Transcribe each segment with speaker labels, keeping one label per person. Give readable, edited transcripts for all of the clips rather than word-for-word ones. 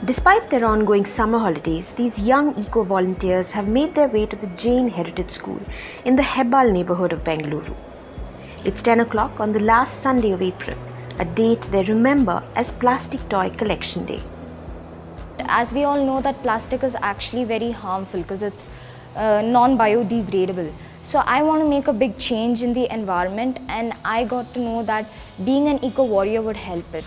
Speaker 1: Despite their ongoing summer holidays, these young eco-volunteers have made their way to the Jain Heritage School in the Hebbal neighborhood of Bengaluru. It's 10 o'clock on the last Sunday of April, a date they remember as Plastic Toy Collection Day.
Speaker 2: As we all know that plastic is actually very harmful because it's non-biodegradable. So I want to make a big change in the environment, and I got to know that being an eco-warrior would help it.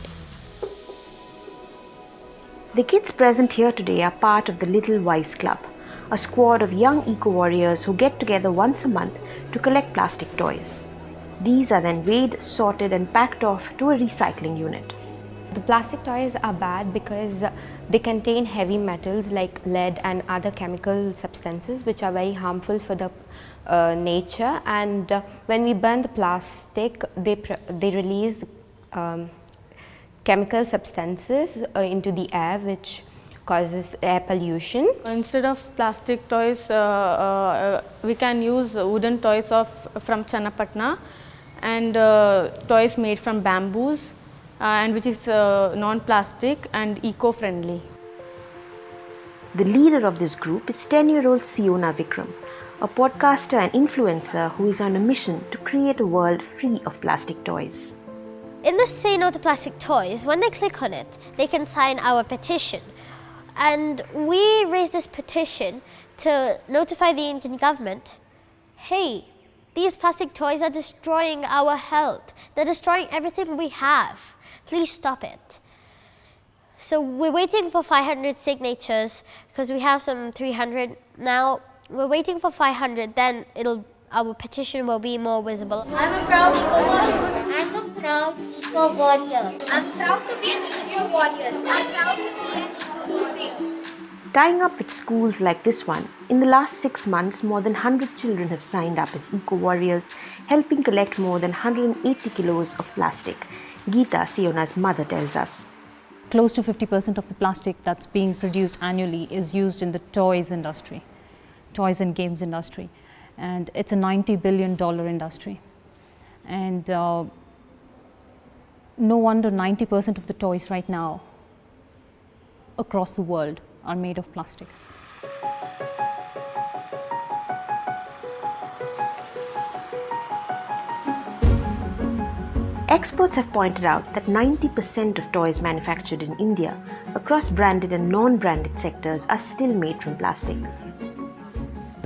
Speaker 1: The kids present here today are part of the Little Wise Club, a squad of young eco-warriors who get together once a month to collect plastic toys. These are then weighed, sorted and packed off to a recycling unit.
Speaker 3: The plastic toys are bad because they contain heavy metals like lead and other chemical substances which are very harmful for the nature, and when we burn the plastic they release chemical substances into the air which causes air pollution.
Speaker 4: Instead of plastic toys, we can use wooden toys from Channapatna and toys made from bamboos and which is non-plastic and eco-friendly.
Speaker 1: The leader of this group is 10-year-old Siona Vikram, a podcaster and influencer who is on a mission to create a world free of plastic toys.
Speaker 5: In the Say No to Plastic Toys, when they click on it, they can sign our petition. And we raised this petition to notify the Indian government, hey, these plastic toys are destroying our health. They're destroying everything we have. Please stop it. So we're waiting for 500 signatures because we have some 300 now. We're waiting for 500, then our petition will be more visible.
Speaker 6: I'm a proud eco-warrior. I'm a proud eco-warrior. I'm proud to be an eco-warrior. I'm proud to be an eco-warrior.
Speaker 1: Tying up with schools like this one, in the last 6 months, more than 100 children have signed up as eco-warriors, helping collect more than 180 kilos of plastic. Geeta, Siona's mother, tells us.
Speaker 7: Close to 50% of the plastic that's being produced annually is used in the toys industry, toys and games industry. And it's a $90 billion industry. And no wonder 90% of the toys right now across the world are made of plastic.
Speaker 1: Experts have pointed out that 90% of toys manufactured in India across branded and non-branded sectors are still made from plastic.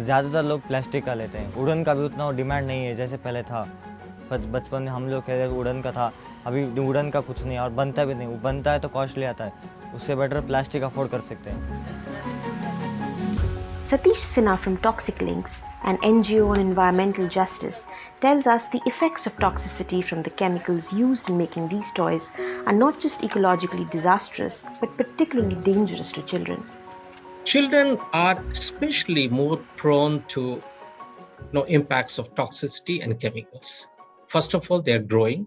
Speaker 8: ज़्यादातर लोग plastic का लेते हैं, wooden का भी उतना demand नहीं है जैसे पहले था। बचपन में हम लोग कहते थे वुडन का था, अभी वुडन का कुछ नहीं और बनता भी नहीं, वो बनता है तो कॉस्टली आता है, उससे बेटर प्लास्टिक अफोर्ड कर सकते हैं।
Speaker 1: Satish Sinha from Toxicity, an NGO on environmental justice, tells us the effects of toxicity from the chemicals used in making these toys are not just ecologically disastrous, but particularly dangerous to children.
Speaker 9: Children are especially more prone to impacts of toxicity and chemicals. First of all, they're growing.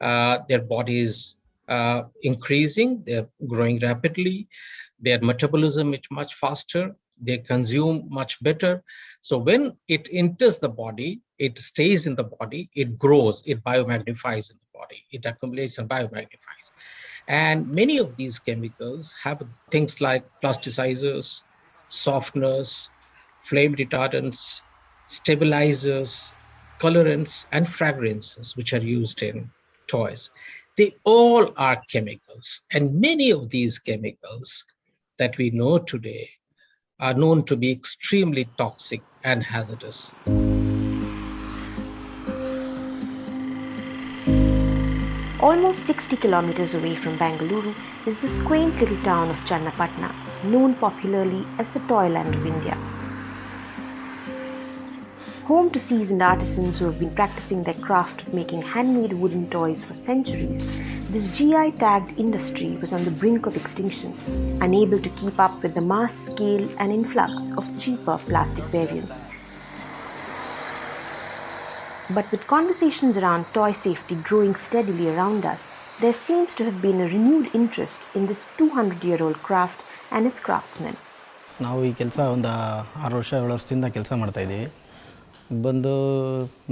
Speaker 9: Their body is increasing. They're growing rapidly. Their metabolism is much faster. They consume much better. So when it enters the body, it stays in the body, it grows, it biomagnifies in the body, it accumulates and biomagnifies. And many of these chemicals have things like plasticizers, softeners, flame retardants, stabilizers, colorants, and fragrances, which are used in toys. They all are chemicals. And many of these chemicals that we know today are known to be extremely toxic and hazardous.
Speaker 1: Almost 60 kilometers away from Bengaluru is this quaint little town of Channapatna, known popularly as the Toyland of India. Home to seasoned artisans who have been practicing their craft of making handmade wooden toys for centuries, this GI-tagged industry was on the brink of extinction, unable to keep up with the mass scale and influx of cheaper plastic variants. But with conversations around toy safety growing steadily around us, there seems to have been a renewed interest in this 200-year-old craft and its craftsmen.
Speaker 10: ನಾವು ಈ ಕೆಲಸ ಒಂದು 6 ವರ್ಷ 7 ವರ್ಷದಿಂದ ಕೆಲಸ ಮಾಡ್ತಾ ಇದ್ದೀವಿ. ಬಂದು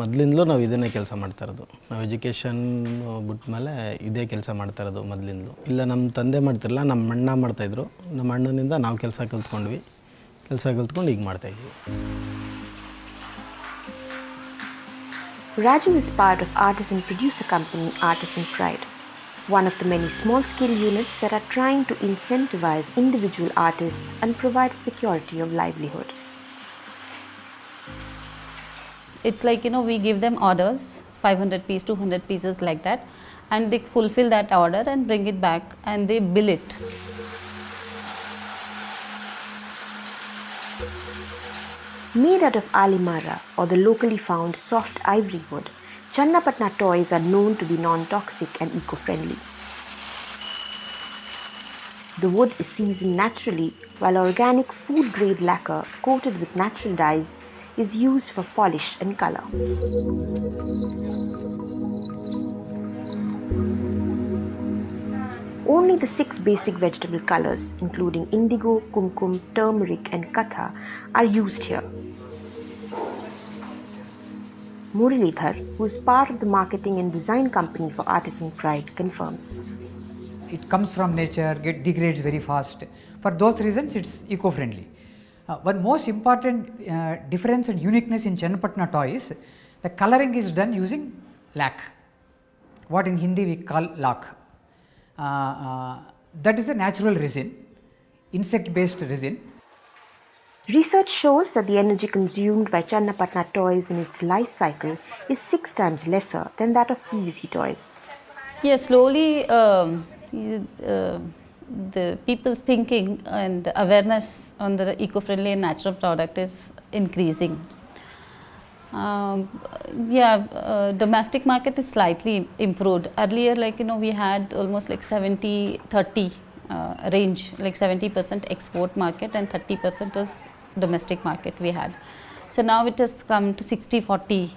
Speaker 10: ಮೊದಲಿಂದಲೂ ನಾವು ಇದನ್ನೇ ಕೆಲಸ ಮಾಡ್ತಾ ಇರೋದು. ನಾವು ಎಜುಕೇಷನ್ ಬಿಟ್ಟ ಮೇಲೆ ಇದೇ ಕೆಲಸ ಮಾಡ್ತಾ ಇರೋದು ಮೊದಲಿಂದಲೂ. ಇಲ್ಲ ನಮ್ಮ ತಂದೆ ಮಾಡ್ತಿರಲಿಲ್ಲ, ನಮ್ಮ ಅಣ್ಣ ಮಾಡ್ತಾಯಿದ್ರು. ನಮ್ಮ ಅಣ್ಣನಿಂದ ನಾವು ಕೆಲಸ ಕಲ್ತ್ಕೊಂಡ್ವಿ. ಕೆಲಸ ಕಲ್ತ್ಕೊಂಡು ಈಗ ಮಾಡ್ತಾಯಿದ್ವಿ.
Speaker 1: Raju is part of artisan producer company Artisan Pride, one of the many small-scale units that are trying to incentivize individual artists and provide security of livelihood.
Speaker 11: It's like, we give them orders, 500 pieces, 200 pieces like that, and they fulfill that order and bring it back and they bill it.
Speaker 1: Made out of alimara, or the locally found soft ivory wood, Channapatna toys are known to be non-toxic and eco-friendly. The wood is seasoned naturally, while organic food-grade lacquer coated with natural dyes is used for polish and color. Only the 6 basic vegetable colors, including indigo, kumkum, turmeric and katha, are used here. Muralidhar, who is part of the marketing and design company for Artisan Pride, confirms.
Speaker 12: It comes from nature, degrades very fast. For those reasons, it's eco-friendly. One most important difference and uniqueness in Channapatna toys, the coloring is done using lac, what in Hindi we call lac. That is a natural resin, insect-based resin.
Speaker 1: Research shows that the energy consumed by Channapatna toys in its life cycle is 6 times lesser than that of PVC toys.
Speaker 11: Yeah, slowly the people's thinking and awareness on the eco-friendly and natural product is increasing. Domestic market is slightly improved. Earlier, we had almost 70-30 range, 70% export market and 30% was domestic market we had. So now it has come to 60-40.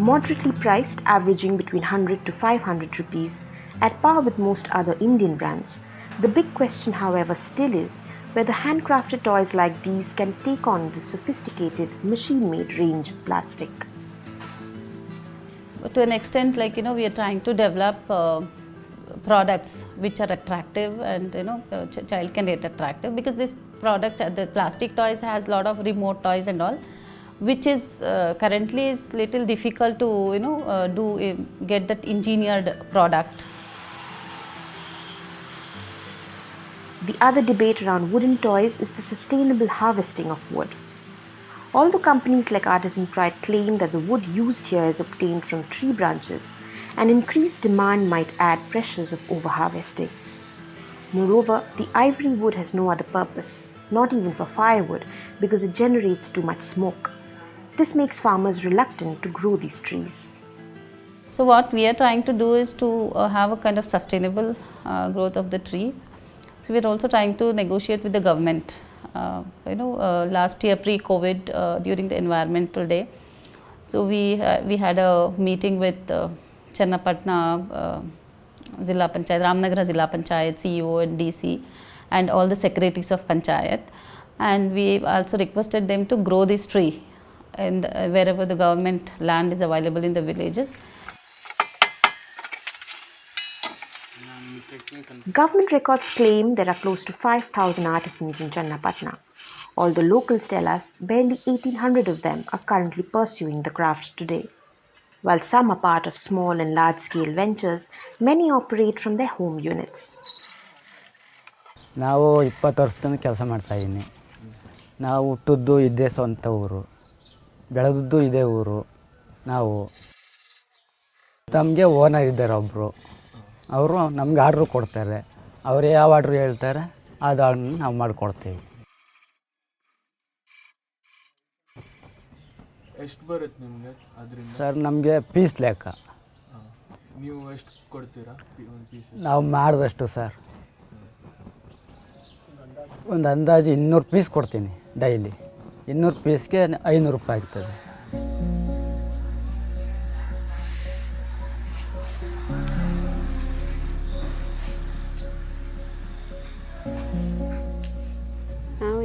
Speaker 1: Moderately priced, averaging between 100 to 500 rupees, at par with most other Indian brands. The big question, however, still is whether handcrafted toys like these can take on the sophisticated machine-made range of plastic.
Speaker 11: But to an extent, we are trying to develop products which are attractive and child can get attractive, because this product, the plastic toys, has a lot of remote toys and all, which is currently is little difficult to get that engineered product.
Speaker 1: The other debate around wooden toys is the sustainable harvesting of wood. Although companies like Artisan Pride claim that the wood used here is obtained from tree branches, an increased demand might add pressures of overharvesting. Moreover, the ivory wood has no other purpose, not even for firewood, because it generates too much smoke. This makes farmers reluctant to grow these trees.
Speaker 11: So what we are trying to do is to have a kind of sustainable growth of the tree. So we are also trying to negotiate with the government. Last year pre-COVID, during the environmental day, so we had a meeting with Channapatna Zilla Panchayat, Ramnagar Zilla Panchayat CEO and DC and all the secretaries of Panchayat, and we also requested them to grow this tree and wherever the government land is available in the villages.
Speaker 1: Government records claim there are close to 5,000 artisans in Channapatna. Although locals tell us barely 1,800 of them are currently pursuing the craft today. While some are part of small and large-scale ventures, many operate from their home units.
Speaker 13: ನಾವು 20 ವರ್ಷದಿಂದ ಕೆಲಸ ಮಾಡ್ತಾಯಿದ್ದೀನಿ. ನಾವು ಹುಟ್ಟಿದ್ದು ಇದೇ ಸ್ವಂತ ಊರು, ಬೆಳೆದದ್ದು ಇದೇ ಊರು. ನಾವು ನಮಗೆ ಓನರ್ ಇದ್ದಾರೆ ಒಬ್ಬರು, ಅವರು ನಮ್ಗೆ ಆರ್ಡ್ರು ಕೊಡ್ತಾರೆ. ಅವರು ಯಾವ ಆರ್ಡ್ರು ಹೇಳ್ತಾರೆ ಅದು ಆರ್ಡ್ರನ್ನ ನಾವು ಮಾಡಿಕೊಡ್ತೀವಿ.
Speaker 14: ಎಷ್ಟು ಬರುತ್ತೆ ನಿಮಗೆ ಅದರಿಂದ?
Speaker 13: ಸರ್ ನಮಗೆ ಪೀಸ್ ಲೆಕ್ಕ.
Speaker 14: ನೀವು ಎಷ್ಟು ಕೊಡ್ತೀರಾ ಒಂದು ಪೀಸ್?
Speaker 13: ನಾವು ಮಾಡಿದಷ್ಟು ಸರ್, ಒಂದು ಅಂದಾಜು 200 ಪೀಸ್ ಕೊಡ್ತೀನಿ ಡೈಲಿ. 200 ಪೀಸ್ಗೆ 500 ರೂಪಾಯಿ ಆಗ್ತದೆ.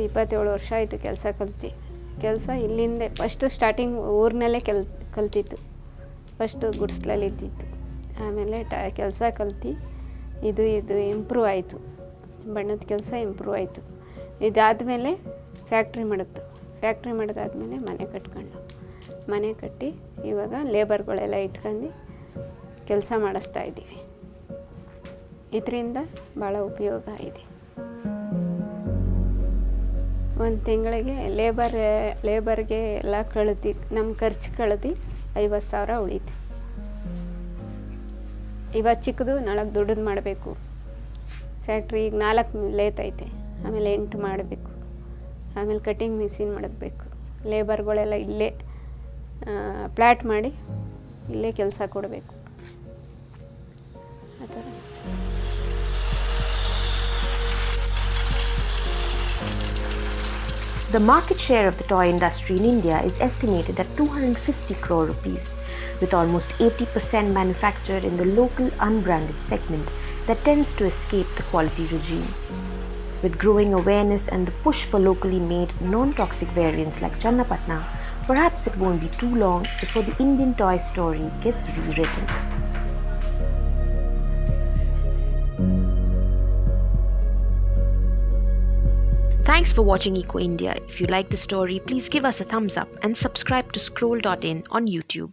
Speaker 15: 27 ವರ್ಷ ಆಯಿತು ಕೆಲಸ ಕಲ್ತು. ಕೆಲಸ ಇಲ್ಲಿಂದೆ ಫಸ್ಟು ಸ್ಟಾರ್ಟಿಂಗ್ ಊರಿನಲ್ಲೇ ಕಲ್ತಿತ್ತು. ಫಸ್ಟು ಗುಡ್ಸ್ಲಲ್ಲಿ ಇದ್ದಿತ್ತು. ಆಮೇಲೆ ಕೆಲಸ ಕಲ್ತು ಇದು ಇಂಪ್ರೂವ್ ಆಯಿತು. ಬಣ್ಣದ ಕೆಲಸ ಇಂಪ್ರೂವ್ ಆಯಿತು. ಇದಾದಮೇಲೆ ಫ್ಯಾಕ್ಟ್ರಿ ಮಾಡಿದಾದ್ಮೇಲೆ ಮನೆ ಕಟ್ಟಿ ಇವಾಗ ಲೇಬರ್ಗಳೆಲ್ಲ ಇಟ್ಕೊಂಡು ಕೆಲಸ ಮಾಡಿಸ್ತಾ ಇದ್ದೀವಿ. ಇದರಿಂದ ಭಾಳ ಉಪಯೋಗ ಇದೆ. ಒಂದು ತಿಂಗಳಿಗೆ ಲೇಬರ್ಗೆ ಎಲ್ಲ ನಮ್ಮ ಖರ್ಚು ಕಳೆದು 50,000 ಉಳೀತು. ಇವಾಗ ಚಿಕ್ಕದು ನಾಳೆ ದೊಡ್ಡದು ಮಾಡಬೇಕು. ಫ್ಯಾಕ್ಟ್ರಿ ಈಗ 4 ಲೇತ್ ಐತೆ, ಆಮೇಲೆ 8 ಮಾಡಬೇಕು, ಆಮೇಲೆ ಕಟ್ಟಿಂಗ್ ಮಿಷಿನ್ ಮಾಡಬೇಕು. ಲೇಬರ್ಗಳೆಲ್ಲ ಇಲ್ಲೇ ಪ್ಲ್ಯಾಟ್ ಮಾಡಿ ಇಲ್ಲೇ ಕೆಲಸ ಕೊಡಬೇಕು. ಆ ಥರ.
Speaker 1: The market share of the toy industry in India is estimated at 250 crore rupees, with almost 80% manufactured in the local unbranded segment that tends to escape the quality regime. With growing awareness and the push for locally made non-toxic variants like Channapatna, perhaps it won't be too long before the Indian toy story gets rewritten. Thanks for watching Eco India. If you like the story, please give us a thumbs up and subscribe to Scroll.in on YouTube.